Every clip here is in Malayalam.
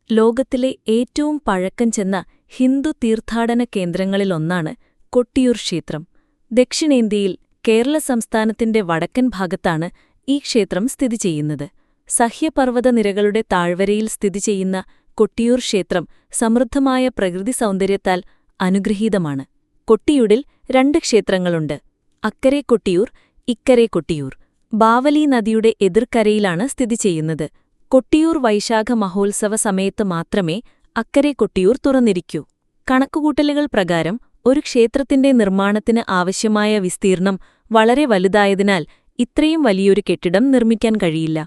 ലോകത്തിലെ ഏറ്റവും പഴക്കം ചെന്ന ഹിന്ദു തീർത്ഥാടന കേന്ദ്രങ്ങളിലൊന്നാണ് കൊട്ടിയൂർ ക്ഷേത്രം. ദക്ഷിണേന്ത്യയിൽ കേരള സംസ്ഥാനത്തിന്റെ വടക്കൻ ഭാഗത്താണ് ഈ ക്ഷേത്രം സ്ഥിതി ചെയ്യുന്നത്. സഹ്യപർവ്വതനിരകളുടെ താഴ്വരയിൽ സ്ഥിതി ചെയ്യുന്ന കൊട്ടിയൂർ ക്ഷേത്രം സമൃദ്ധമായ പ്രകൃതി സൗന്ദര്യത്താൽ അനുഗ്രഹീതമാണ്. കൊട്ടിയൂരിൽ 2 ക്ഷേത്രങ്ങളുണ്ട്. അക്കരെ കൊട്ടിയൂർ, ഇക്കരെ കൊട്ടിയൂർ. ബാവലി നദിയുടെ എതിർക്കരയിലാണ് സ്ഥിതി ചെയ്യുന്നത്. കൊട്ടിയൂർ വൈശാഖ മഹോത്സവ സമയത്ത് മാത്രമേ അക്കരെ കൊട്ടിയൂർ തുറന്നിരിക്കൂ. കണക്കുകൂട്ടലുകൾ പ്രകാരം ഒരു ക്ഷേത്രത്തിന്റെ നിർമ്മാണത്തിന് ആവശ്യമായ വിസ്തീർണം വളരെ വലുതായതിനാൽ ഇത്രയും വലിയൊരു കെട്ടിടം നിർമ്മിക്കാൻ കഴിയില്ല.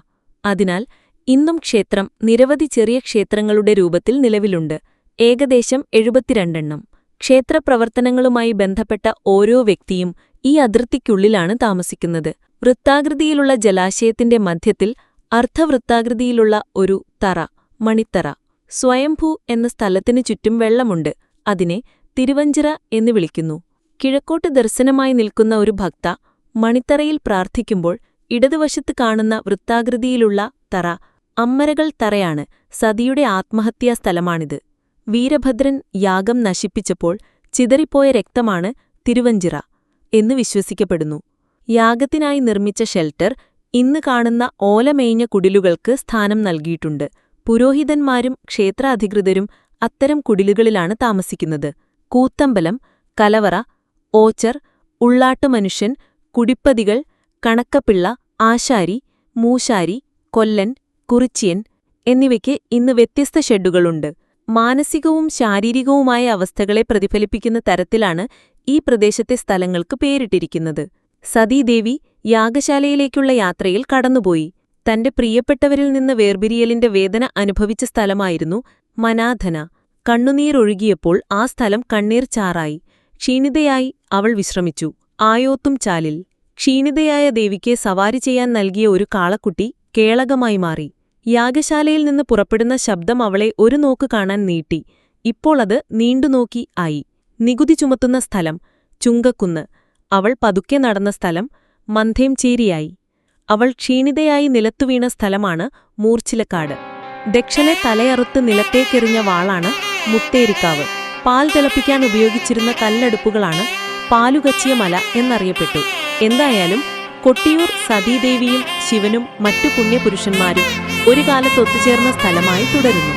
അതിനാൽ ഇന്നും ക്ഷേത്രം നിരവധി ചെറിയ ക്ഷേത്രങ്ങളുടെ രൂപത്തിൽ നിലവിലുണ്ട്. ഏകദേശം 72 ക്ഷേത്രപ്രവർത്തനങ്ങളുമായി ബന്ധപ്പെട്ട ഓരോ വ്യക്തിയും ഈ അതിർത്തിക്കുള്ളിലാണ് താമസിക്കുന്നത്. വൃത്താകൃതിയിലുള്ള ജലാശയത്തിന്റെ മധ്യത്തിൽ അർദ്ധവൃത്താകൃതിയിലുള്ള ഒരു തറ, മണിത്തറ. സ്വയംഭൂ എന്ന സ്ഥലത്തിനു ചുറ്റും വെള്ളമുണ്ട്. അതിനെ തിരുവഞ്ചിറ എന്ന് വിളിക്കുന്നു. കിഴക്കോട്ട് ദർശനമായി നിൽക്കുന്ന ഒരു ഭക്ത മണിത്തറയിൽ പ്രാർത്ഥിക്കുമ്പോൾ ഇടതുവശത്ത് കാണുന്ന വൃത്താകൃതിയിലുള്ള തറ അമ്മരകൾ തറയാണ്. സതിയുടെ ആത്മഹത്യാ സ്ഥലമാണിത്. വീരഭദ്രൻ യാഗം നശിപ്പിച്ചപ്പോൾ ചിതറിപ്പോയ രക്തമാണ് തിരുവഞ്ചിറ എന്ന് വിശ്വസിക്കപ്പെടുന്നു. യാഗത്തിനായി നിർമ്മിച്ച ഷെൽട്ടർ ഇന്ന് കാണുന്ന ഓലമേഞ്ഞ കുടിലുകൾക്ക് സ്ഥാനം നൽകിയിട്ടുണ്ട്. പുരോഹിതന്മാരും ക്ഷേത്രാധികൃതരും അത്തരം കുടിലുകളിലാണ് താമസിക്കുന്നത്. കൂത്തമ്പലം, കലവറ, ഓച്ചർ, ഉള്ളാട്ടുമനുഷ്യൻ, കുടിപ്പതികൾ, കണക്കപ്പിള്ള, ആശാരി, മൂശാരി, കൊല്ലൻ, കുറിച്യൻ എന്നിവയ്ക്ക് ഇന്ന് വ്യത്യസ്ത ഷെഡുകളുണ്ട്. മാനസികവും ശാരീരികവുമായ അവസ്ഥകളെ പ്രതിഫലിപ്പിക്കുന്ന തരത്തിലാണ് ഈ പ്രദേശത്തെ സ്ഥലങ്ങൾക്ക് പേരിട്ടിരിക്കുന്നത്. സതീദേവി യാഗശാലയിലേക്കുള്ള യാത്രയിൽ കടന്നുപോയി. തന്റെ പ്രിയപ്പെട്ടവരിൽ നിന്ന് വേർപിരിയലിന്റെ വേദന അനുഭവിച്ച സ്ഥലമായിരുന്നു മനാധന. കണ്ണുനീരൊഴുകിയപ്പോൾ ആ സ്ഥലം കണ്ണീർ ചാറായി. ക്ഷീണിതയായി അവൾ വിശ്രമിച്ചു. ആയോത്തും ചാലിൽ ക്ഷീണിതയായ ദേവിക്ക് സവാരി ചെയ്യാൻ നൽകിയ ഒരു കാളക്കുട്ടി കേളകമായി മാറി. യാഗശാലയിൽ നിന്ന് പുറപ്പെടുന്ന ശബ്ദം അവളെ ഒരു നോക്ക് കാണാൻ നീട്ടി. ഇപ്പോൾ അത് നീണ്ടുനോക്കി ആയി. നികുതി ചുമത്തുന്ന സ്ഥലം ചുങ്കക്കുന്ന്. അവൾ പതുക്കെ നടന്ന സ്ഥലം മന്ധേംചേരിയായി. അവൾ ക്ഷീണിതയായി നിലത്തുവീണ സ്ഥലമാണ് മൂർച്ചിലക്കാട്. ദക്ഷനെ തലയറുത്ത് നിലത്തേക്കെറിഞ്ഞ വാളാണ് മുത്തേരിക്കാവ്. പാൽ തിളപ്പിക്കാൻ ഉപയോഗിച്ചിരുന്ന കല്ലടുപ്പുകളാണ് പാലുകച്ചിയ മല എന്നറിയപ്പെട്ടു. എന്തായാലും കൊട്ടിയൂർ സതീദേവിയും ശിവനും മറ്റു പുണ്യപുരുഷന്മാരും ഒരു കാലത്ത് ഒത്തുചേർന്ന സ്ഥലമായി തുടരുന്നു.